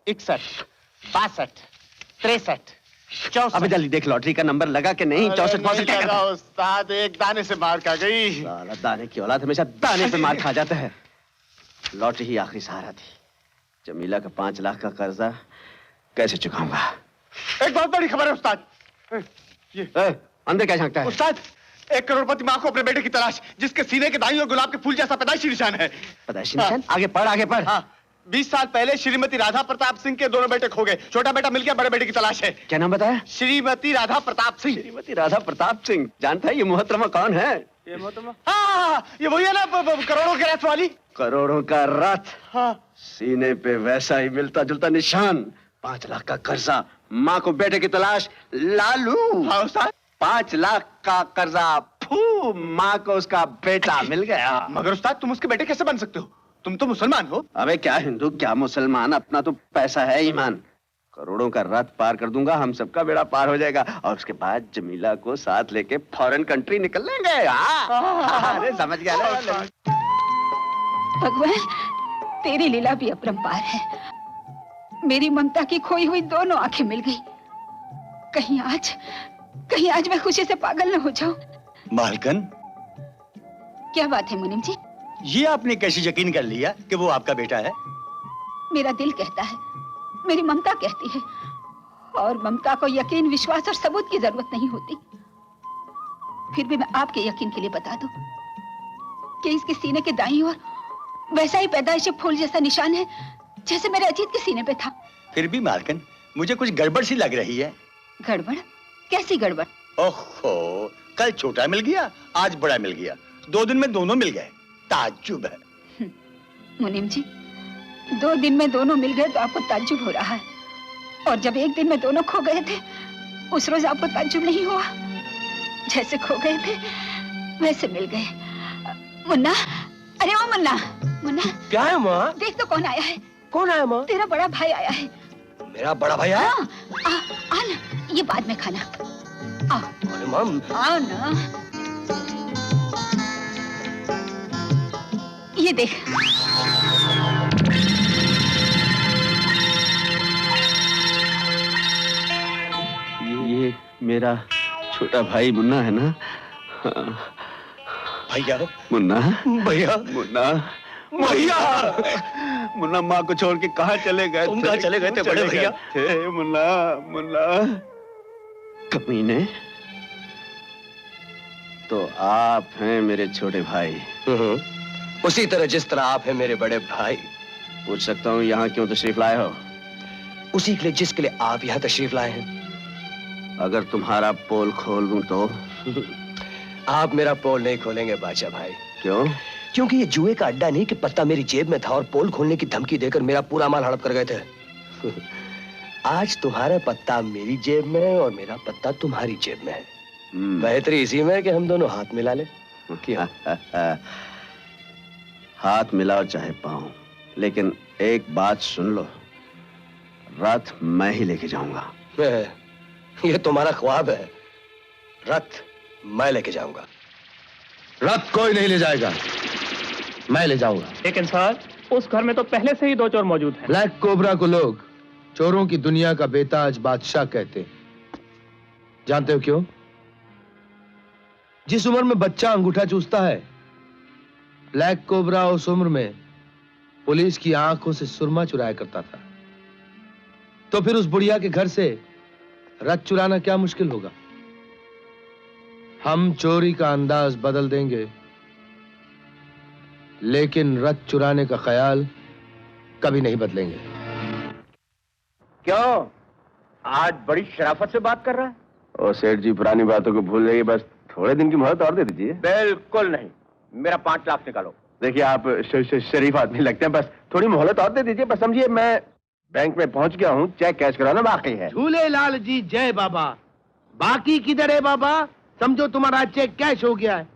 61, 62, 63, 64। अबे जल्दी देख लॉटरी का नंबर लगा के नहीं। 64 62 क्या लगा उस्ताद, एक दाने से मार खा गई। साला दाने की औलाद हमेशा दाने पे मार खा जाता है। लॉटरी ही आखिरी सहारा थी। जमीला का 5 लाख का कर्जा कैसे चुकाऊंगा? एक बहुत बड़ी खबर है उस्ताद। अंदर क्या झांकता है? उस्ताद, एक करोड़पति माँ को अपने बेटे की तलाश, जिसके सीने के दाईं ओर गुलाब के फूल जैसा पैदाइशी निशान है। पैदाइशी निशान? आगे पढ़, आगे पढ़। हाँ, 20 साल पहले श्रीमती राधा प्रताप सिंह के दोनों बेटे खो गए। छोटा बेटा मिल गया, बड़े बेटे की तलाश है। क्या नाम बताया? श्रीमती राधा प्रताप सिंह। श्रीमती राधा प्रताप सिंह। जानता है ये मोहतरमा कौन है? ये मोहतरमा? हाँ, ये वही है ना, करोड़ों के रथ वाली। करोड़ों का रथ। हाँ। सीने पे वैसा ही मिलता जुलता निशान। 5 लाख का कर्जा, माँ को बेटे की तलाश, लालू। हाँ उस्ताद। 5 लाख का कर्जा, फू, माँ को उसका बेटा मिल गया। मगर उस्ताद, तुम उसके बेटे कैसे बन सकते हो? तुम तो मुसलमान हो। अबे क्या हिंदू क्या मुसलमान, अपना तो पैसा है ईमान। करोड़ों का रथ पार कर दूंगा, हम सबका बेड़ा पार हो जाएगा और उसके बाद जमीला को साथ लेके फॉरेन कंट्री निकल लेंगे। अरे समझ गया ना? भगवान, तेरी लीला भी अपरंपार है। मेरी ममता की खोई हुई दोनों आंखें मिल गई। कहीं आज मैं खुशी से पागल न हो जाऊं। मालकन, क्या बात है मुनीम जी? ये आपने कैसे यकीन कर लिया कि वो आपका बेटा है? मेरा दिल कहता है, मेरी ममता कहती है, और ममता को यकीन, विश्वास और सबूत की जरूरत नहीं होती। फिर भी मैं आपके यकीन के लिए बता दूं कि इसके सीने के दाईं ओर वैसा ही पैदाइशी फूल जैसा निशान है जैसे मेरे अजीत के सीने पे था। फिर भी मालकन, मुझे कुछ गड़बड़ सी लग रही है। गड़बड़? कैसी गड़बड़? ओहो, कल छोटा मिल गया, आज बड़ा मिल गया, 2 दिन में दोनों मिल गए। ताज्जुब है। मुनीम जी, 2 दिन में दोनों मिल गए तो आपको ताज्जुब हो रहा है, और जब 1 दिन में दोनों खो गए थे उस रोज आपको ताज्जुब नहीं हुआ? जैसे खो गए थे वैसे मिल गए। मुन्ना, अरे ओ मुन्ना, मुन्ना। क्या है माँ? देख तो कौन आया है। कौन आया माँ? तेरा बड़ा भाई आया है। मेरा बड़ा भाई आया? हाँ, आ ना, ये बाद में खाना। आओ। अरे माँ, आओ ना। ये देख। ये मेरा छोटा भाई मुन्ना है ना? भैया, मुन्ना, भैया, मुन्ना, भैया, मुन्ना माँ को छोड़ के कहाँ चले गए? तुम कहाँ चले गए थे बड़े भैया? मुन्ना, मुन्ना, कमीने। तो आप हैं मेरे छोटे भाई। उसी तरह जिस तरह आप हैं मेरे बड़े भाई। पूछ सकता हूँ यहाँ क्यों तशरीफ लाए हो? उसी के लिए जिसके लिए आप यहाँ तशरीफ लाए हैं। अगर तुम्हारा पोल खोल दूं तो? आप मेरा पोल नहीं खोलेंगे बादशाह भाई। क्यों? क्योंकि ये जुए का अड्डा नहीं कि पत्ता मेरी जेब में था और पोल खोलने की धमकी देकर मेरा पूरा माल हड़प कर गए थे। आज तुम्हारा पत्ता मेरी जेब में है और मेरा पत्ता तुम्हारी जेब में है। बेहतरी इसी में है कि हम दोनों हाथ मिला ले। क्या? हाथ मिलाओ चाहे पाऊं, लेकिन एक बात सुन लो, रथ मैं ही लेके जाऊंगा। ये तुम्हारा ख्वाब है, रथ मैं लेके जाऊंगा। रथ कोई नहीं ले जाएगा, मैं ले जाऊंगा। लेकिन सर, उस घर में तो पहले से ही 2 चोर मौजूद हैं। ब्लैक कोबरा को लोग चोरों की दुनिया का बेताज बादशाह कहते हैं। जानते हो क्यों? जिस उम्र में बच्चा अंगूठा चूसता है, ब्लैक कोबरा उस उम्र में पुलिस की आंखों से सुरमा चुराया करता था। तो फिर उस बुढ़िया के घर से रथ चुराना क्या मुश्किल होगा? हम चोरी का अंदाज बदल देंगे, लेकिन रथ चुराने का ख्याल कभी नहीं बदलेंगे। क्यों? आज बड़ी शराफत से बात कर रहा है? ओ सेठ जी, पुरानी बातों को भूल जाइए, बस थोड़े दिन की मोहलत और दे दीजिए। बिल्कुल नहीं, मेरा 5 लाख निकालो। देखिए, आप शरीफ आदमी लगते हैं, बस थोड़ी मोहलत और दे दीजिए। बस समझिए, मैं बैंक में पहुंच गया हूँ, चेक कैश कराना बाकी है। झूले लाल जी जय बाबा। बाकी किधर है बाबा? समझो तुम्हारा चेक कैश हो गया है।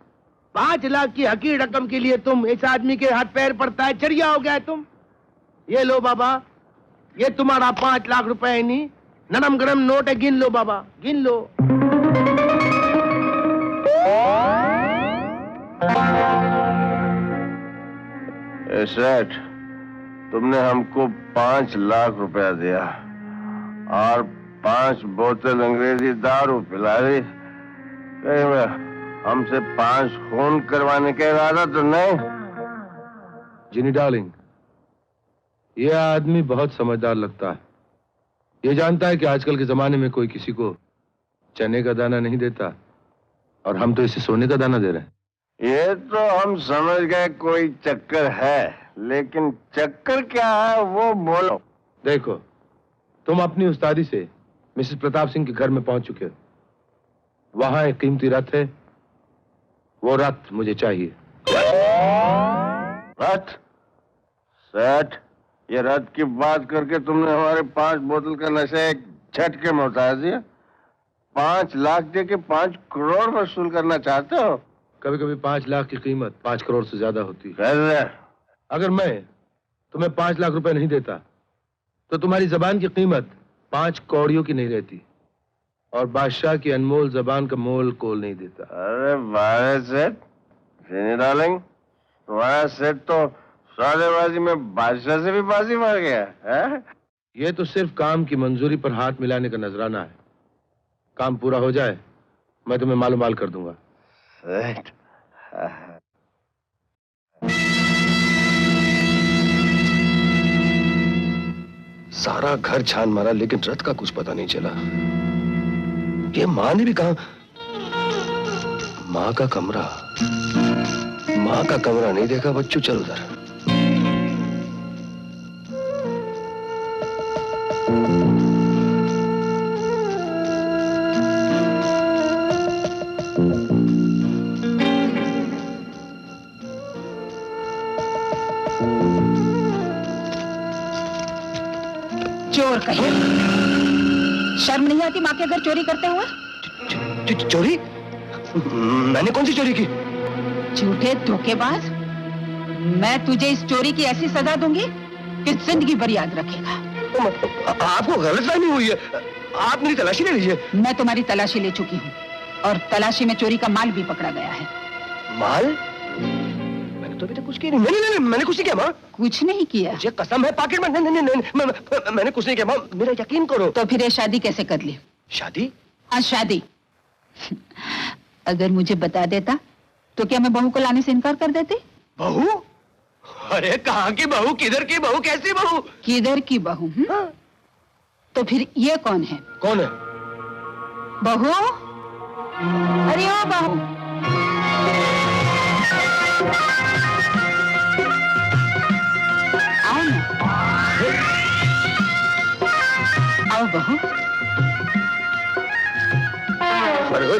5 लाख की हकीर रकम के लिए तुम इस आदमी के हाथ पैर पड़ता है, चढ़िया हो गया है तुम। ये लो बाबा, ये तुम्हारा 5 लाख रुपए नहीं, नरम गरम नोट है, गिन लो बाबा, गिन लो। सेठ, तुमने हमको 5 लाख रुपया दिया और 5 बोतल अंग्रेजी दारू पिला दी। कहीं में हमसे 5 खून करवाने का इरादा तो नहीं? जिनी डार्लिंग, ये आदमी बहुत समझदार लगता है। ये जानता है कि आजकल के जमाने में कोई किसी को चने का दाना नहीं देता, और हम तो इसे सोने का दाना दे रहे हैं। ये तो हम समझ गए कोई चक्कर है, लेकिन चक्कर क्या है वो बोलो। देखो, तुम अपनी उस्तादी से मिसेस प्रताप सिंह के घर में पहुंच चुके हो। वहां एक कीमती रथ है, वो रथ मुझे चाहिए। रथ? सेठ, ये रथ की बात करके तुमने हमारे 5 बोतल का नशा एक झटके में उतार दिया। 5 लाख दे के 5 करोड़ वसूल करना चाहते हो? कभी कभी 5 लाख की कीमत 5 करोड़ से ज्यादा होती है। कैसे? अगर मैं तुम्हें 5 लाख रुपए नहीं देता तो तुम्हारी जबान की कीमत 5 कौड़ियों की नहीं रहती, और बादशाह की अनमोल जबान का मोल कोल नहीं देता। अरे बारे सेठ, जिनी डार्लिंग, तुम्हारा सेठ तो सौदेबाजी में बादशाह से भी बाजी मार गया है? ये तो सिर्फ काम की मंजूरी पर हाथ मिलाने का नजराना है। काम पूरा हो जाए मैं तुम्हें मालूमाल कर दूंगा। सेठ, सारा घर छान मारा लेकिन रथ का कुछ पता नहीं चला। ये माँ ने भी कहा। माँ का कमरा नहीं देखा। बच्चू चल उधर। चोर कहीं, शर्म नहीं आती माँ के घर चोरी करते हुए? चोरी? मैंने कौन सी चोरी की? झूठे धोखेबाज, मैं तुझे इस चोरी की ऐसी सजा दूंगी कि जिंदगी भर याद रखेगा। आपको गलतफहमी हुई है। आप मेरी तलाशी ले लीजिए। मैं तुम्हारी तलाशी ले चुकी हूँ, और तलाशी में चोरी का माल भी पकड़ा गया है। माल? मैंने तो अभी तक कुछ किया नहीं। नहीं, मैंने कुछ नहीं किया माँ। कुछ नहीं किया? मुझे कसम है पॉकेट में। नहीं, मैंने कुछ नहीं किया माँ, मेरा यकीन करो। तो फिर ये शादी कैसे कर ली? शादी? हाँ, शादी। अगर मुझे बता देता तो क्या मैं बहू को लाने से इनकार कर देती? बहू? अरे कहाँ की बहू, किधर की बहू, कैसी बहू? किधर की बहू? हाँ। तो फिर ये कौन है? कौन है? बहू? अरे ओ बहू, आओ ना। आओ बहू। अरे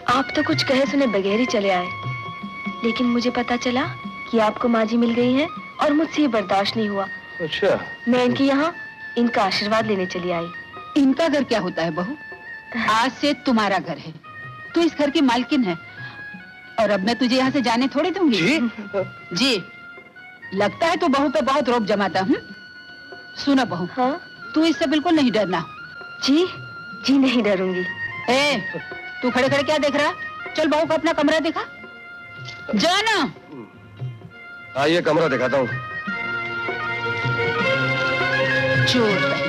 आप तो कुछ कहे सुने बगैर ही चले आए, लेकिन मुझे पता चला कि आपको माँ जी मिल गई हैं और मुझसे ये बर्दाश्त नहीं हुआ। अच्छा। मैं इनके यहाँ इनका आशीर्वाद लेने चली आई। इनका घर क्या होता है बहू? आज से तुम्हारा घर है, तू इस घर की मालकिन है, और अब मैं तुझे यहाँ से जाने थोड़ी दूंगी। जी, लगता है तू बहू पे बहुत रौब जमाता हूँ। सुनो बहू, हाँ? तू इससे बिल्कुल नहीं डरना। जी जी नहीं डरूंगी। ए, तू खड़े खड़े क्या देख रहा? चल बहू को अपना कमरा दिखा। जाना। आइए कमरा दिखाता हूँ। चोर।